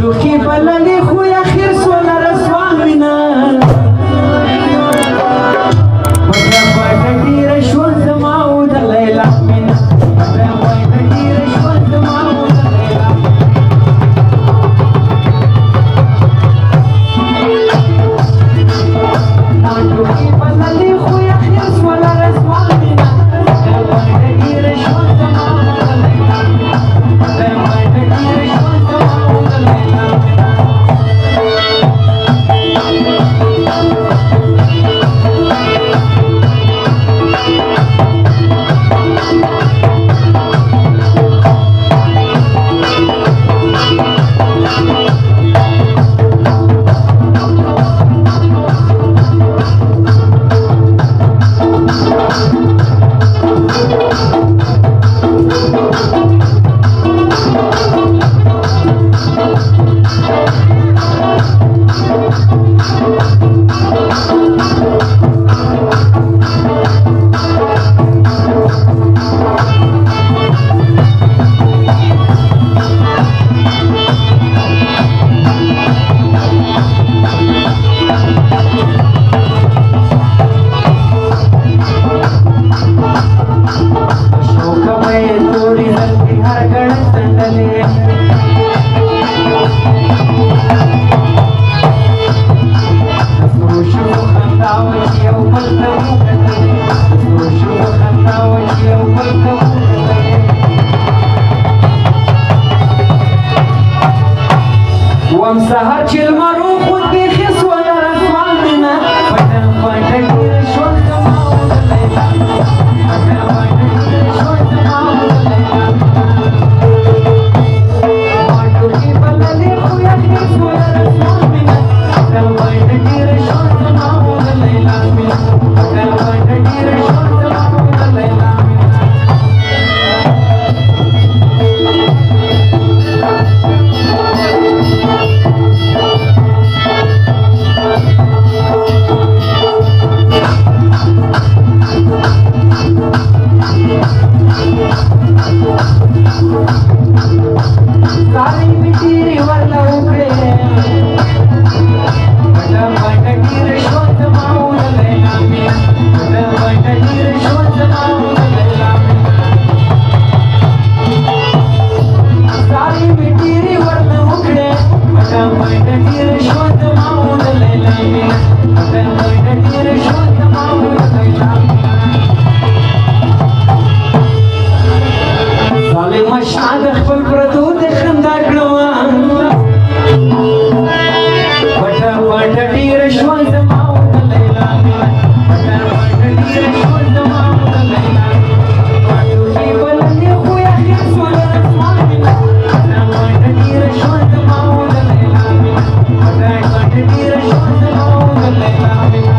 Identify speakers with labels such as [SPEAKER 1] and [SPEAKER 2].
[SPEAKER 1] ټوکی بللی خو اخر سوله رسوا مینه وجه پټه ډېره شوه زما او د لیلا مینه وجه پټه ډېره شوه زما او د لیلا ټوکی بللی خو اخر سوله رسوا مینه وجه پټه ډېره شوه زما او د لیلا مینه وجه پټه ډېره شوه زما او د لیلا مینه سهار چې لمر وخوت بیخي سوله رسوا مینه پټه پټه ډېره شوه زما او د لیلا مینه پټه پټه ډېره شوه زما او د لیلا مینه ما ټوکې بللې خو اخر سوله رسوا مینه پټه پټه ډېره شوه زما او د لیلا مینه پټه پټه ډېره شوه زما او د لیلا مینه Kali bitiri warna ukre, bata bata dire shwat mau da leila mein, bata bata dire shwat mau da leila mein. Kali bitiri warna ukre, bata bata dire shwat mau da leila mein, bata bata dire shwat mau da leila mein. Salim ashad khpal pradud خندا کړم پټه پټه ډېره شوه زما او د لیلا مینه پټه پټه ډېره شوه زما او د لیلا مینه ټوکې بللې خو اخر سوله رسوا مینه پټه پټه ډېره شوه زما او د لیلا مینه پټه پټه ډېره شوه زما او د لیلا مینه